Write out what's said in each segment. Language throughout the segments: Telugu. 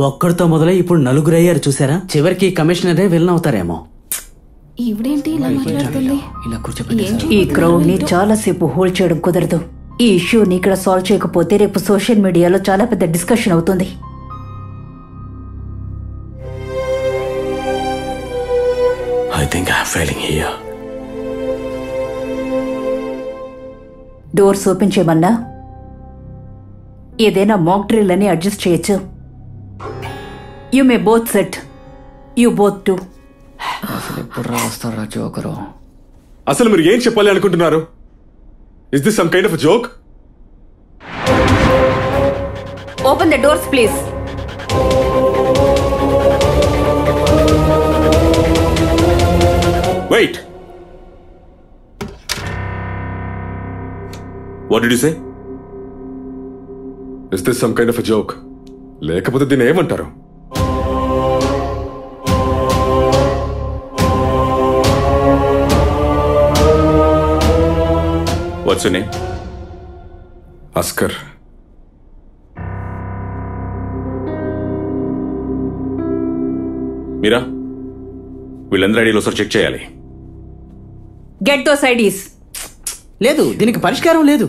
ఒక్కడితో మొదలై ఇప్పుడు నలుగురు అయ్యారు చూసారా. చివరికి కమిషనరే విలన్ అవుతారేమో. ఈ క్రౌడ్ ని చాలా సేపు హోల్డ్ చేయడం కుదరదు. ఈ ఇష్యూని ఇక్కడ సాల్వ్ చేయకపోతే రేపు సోషల్ మీడియాలో చాలా పెద్ద డిస్కషన్ అవుతుంది. I think I'm failing here. Doors open చేయమన్నా ఏదైనా మాక్ డ్రిల్ అని అడ్జస్ట్ చేయొచ్చు. You may both set. You both to. అసలు మీరు ఏం చెప్పాలి అనుకుంటున్నారు? Is this some kind of a joke? Open the doors, please. Wait. What did you say? Is this some kind of a joke? లేకపోతే దీన్ని ఏమంటారు? What's your name? Askar. మీరా వీళ్ళందరూ ఐడీలో సార్ చెక్ చేయాలి. Get those IDs. లేదు, దీనికి పరిష్కారం లేదు.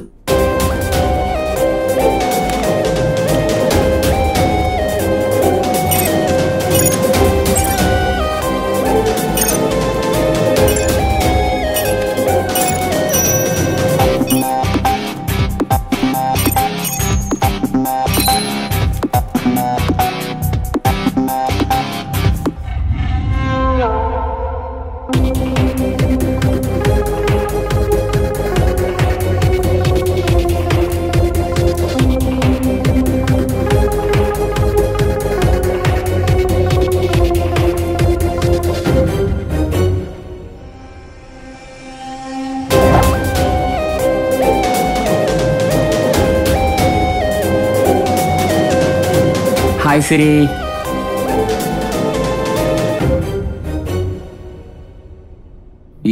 హాయ్ సిరి.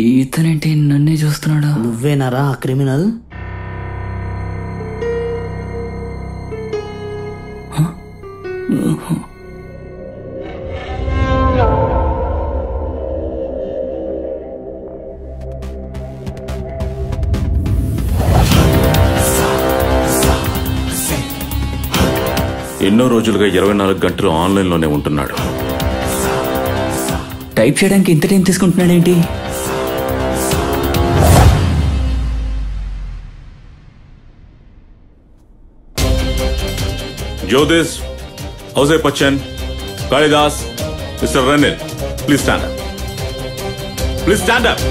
ఇతనేంటి నన్నే చూస్తున్నాడా? నువ్వేనారా ఆ క్రిమినల్? ఎన్నో రోజులుగా 24 గంటలు ఆన్లైన్లోనే ఉంటున్నాడు. టైప్ చేయడానికి ఇంత టైం తీసుకుంటున్నాడేంటి? జ్యోతిష్, ఔజే Bachchan, Kalidas, mister Ranil, please stand up. Please stand up.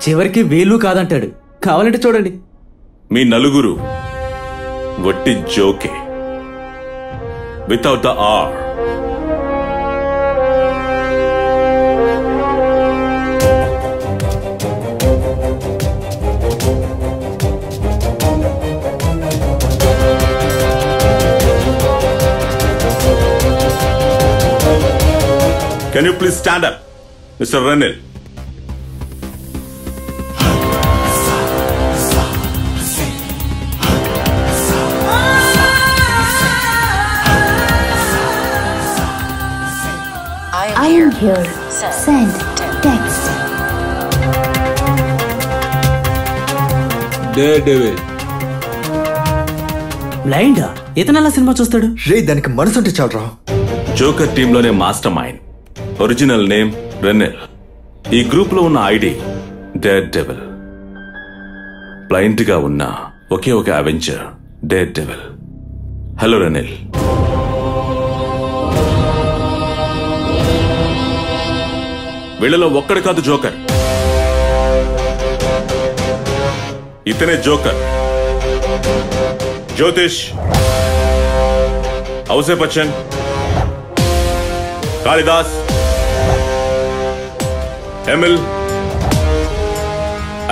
చివరికి వీలు కాదంటాడు. కావాలంటే చూడండి. మీ నలుగురు వట్టి జోకే, without the R. Can you please stand up, Mr. Ranil? I am here. Send text. Daredevil. బ్లైండా? ఇతనెలా సినిమా చూస్తాడు? రే, దానికి మనసుంటే చాలరా. జోకర్ టీంలోనే master mind. Original name Renil. ఈ గ్రూప్ లో ఉన్న ఐడి డేర్ డెవిల్. బ్లైండ్ గా ఉన్న ఒకే ఒక avenger Daredevil. Hello Renil. వీళ్ళలో ఒక్కడు కాదు జోకర్. ఇతనే జోకర్. జ్యోతిష్, ఔజే Bachchan, Kalidas, Emil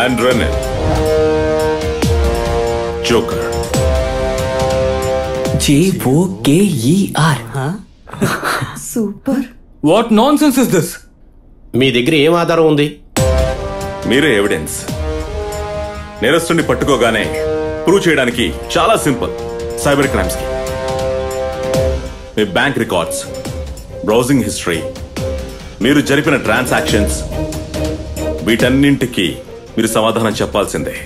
and Renil. Joker. JOKER. Super. What nonsense is this? మీ దగ్గర ఏం ఆధారం ఉంది? మీరే ఎవిడెన్స్. నేరస్తుని పట్టుకోగానే ప్రూవ్ చేయడానికి చాలా సింపుల్. సైబర్ క్రైమ్స్ కి మీ బ్యాంక్ రికార్డ్స్, బ్రౌజింగ్ హిస్టరీ, మీరు జరిపిన ట్రాన్సాక్షన్స్, వీటన్నింటికి మీరు సమాధానం చెప్పాల్సిందే.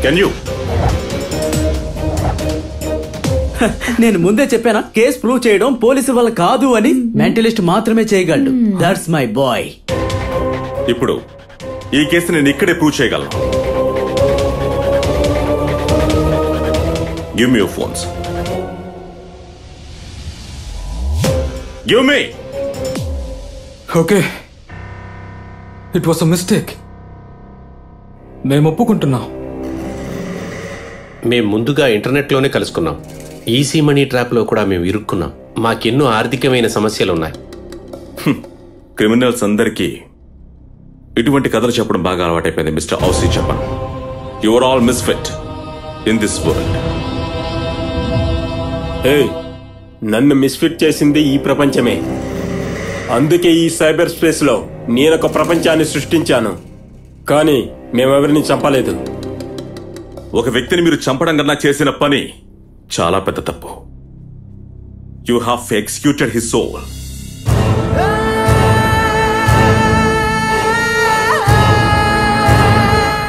Can you? నేను ముందే చెప్పానా, కేసు ప్రూవ్ చేయడం పోలీసు వల్ల కాదు అని. మెంటలిస్ట్ మాత్రమే చేయగలడు. That's my boy. ఇప్పుడు ఈ కేసు నేను ఇక్కడే ప్రూవ్ చేయగలను. Give me your phones. Give me. Okay, it was a mistake. మేము ఒప్పుకుంటున్నాం. మేం ముందుగా ఇంటర్నెట్లోనే కలుసుకున్నాం. ఈసీ మనీ ట్రాప్లో కూడా మేము ఇరుక్కున్నాం. మాకెన్నో ఆర్థికమైన సమస్యలున్నాయి. క్రిమినల్స్ అందరికీ ఇటువంటి కథలు చెప్పడం బాగా అలవాటైపోయింది. మిస్టర్ ఔసీ చెప్పన్, you are all misfit in this world. నన్ను మిస్ఫిట్ చేసింది ఈ ప్రపంచమే. అందుకే ఈ సైబర్ స్పేస్ లో నేనొక ప్రపంచాన్ని సృష్టించాను. కానీ మేమెవరిని చంపలేదు. ఒక వ్యక్తిని మీరు చంపడం కన్నా చేసిన పని చాలా పెద్ద తప్పు. You have executed his soul.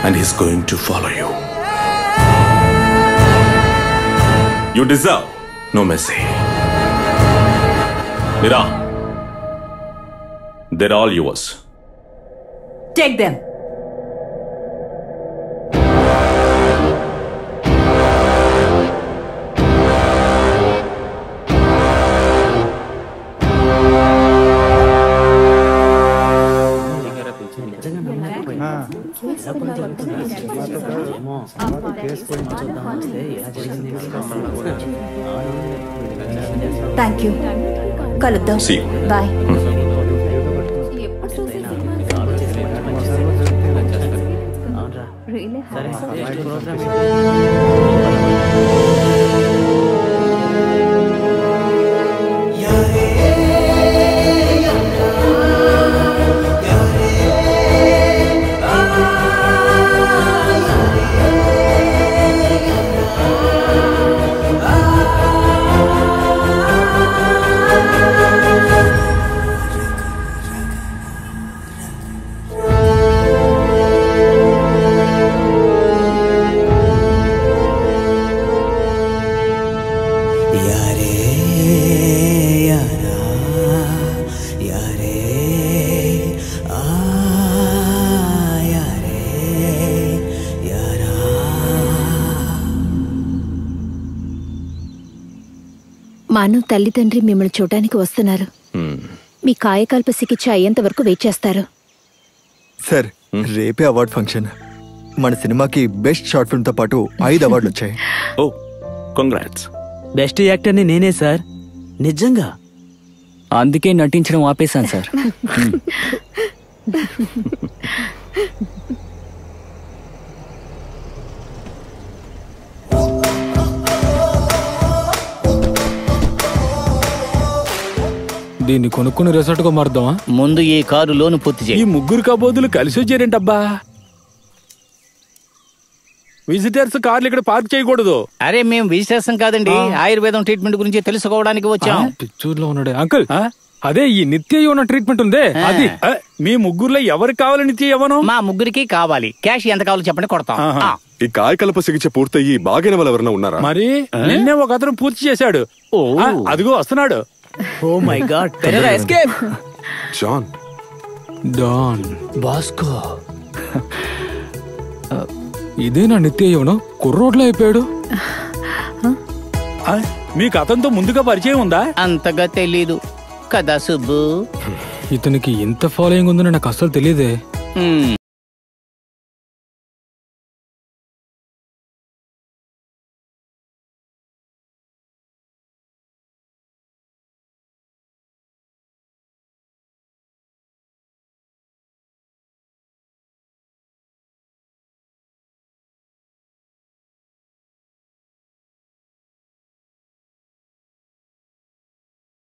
And he's going to follow you. You deserve no mercy. Mira, they're all yours. Take them. Thank you. కలుద్దాం. See you. బాయ్. మాను తల్లిదండ్రి మిమ్మల్ని చూడడానికి వస్తున్నారు. మీ కాయకల్ప చికిత్స అయ్యేంత వరకు వెయిట్ చేస్తారు. సార్, రేపే అవార్డ్ ఫంక్షన్. మన సినిమాకి బెస్ట్ షార్ట్ ఫిల్మ్ తో పాటు 5 అవార్డులు వచ్చాయి. ఓ, కంగ్రాట్స్. బెస్ట్ యాక్టర్ ని నేనే సార్. నిజంగా. అందుకే నటించడం ఆపేశాను సార్. దీన్ని కొనుక్కుని రిసార్ట్ గా మారుదామా? ముందు ఈ కారు లోను పూర్తి చేయి. ఈ ముగ్గురు కబోదులు కలిసి వచ్చారేంటబ్బా? విజిటర్స్ కార్లు ఇక్కడ పార్క్ చేయకూడదు. అరే మేము విజిటర్స్ కాదండి, ఆయుర్వేదం ట్రీట్మెంట్ గురించి తెలుసుకోవడానికి వచ్చాం. పిచ్చూర్లో ఉన్నాడే అంకుల్. అదే ఈ నిత్య యవన ట్రీట్మెంట్ ఉందే అది. మీ ముగ్గురులో ఎవరికి కావాలి నిత్య యవనం? మా ముగ్గురికి కావాలి. క్యాష్ ఎంత కావాలో చెప్పండి, కొడతాం. ఈ కాయకల్ప చికిత్స పూర్తయ్యి బాగైన వాళ్ళు ఎవరైనా ఉన్నారా? మరి నిన్నే ఒక అతను పూర్తి చేశాడు. అదిగో వస్తున్నాడు. Oh my god, Pereira escape. John, Don, Bosco. ఇదేనా నిత్య యవనం? కుర్రోడ్లో అయిపోయాడు. మీకు అతనితో ముందుగా పరిచయం ఉందా? అంతగా తెలీదు కదా సుబ్బు. ఇతనికి ఇంత ఫాలోయింగ్ ఉందని నాకు అస్సలు తెలియదే.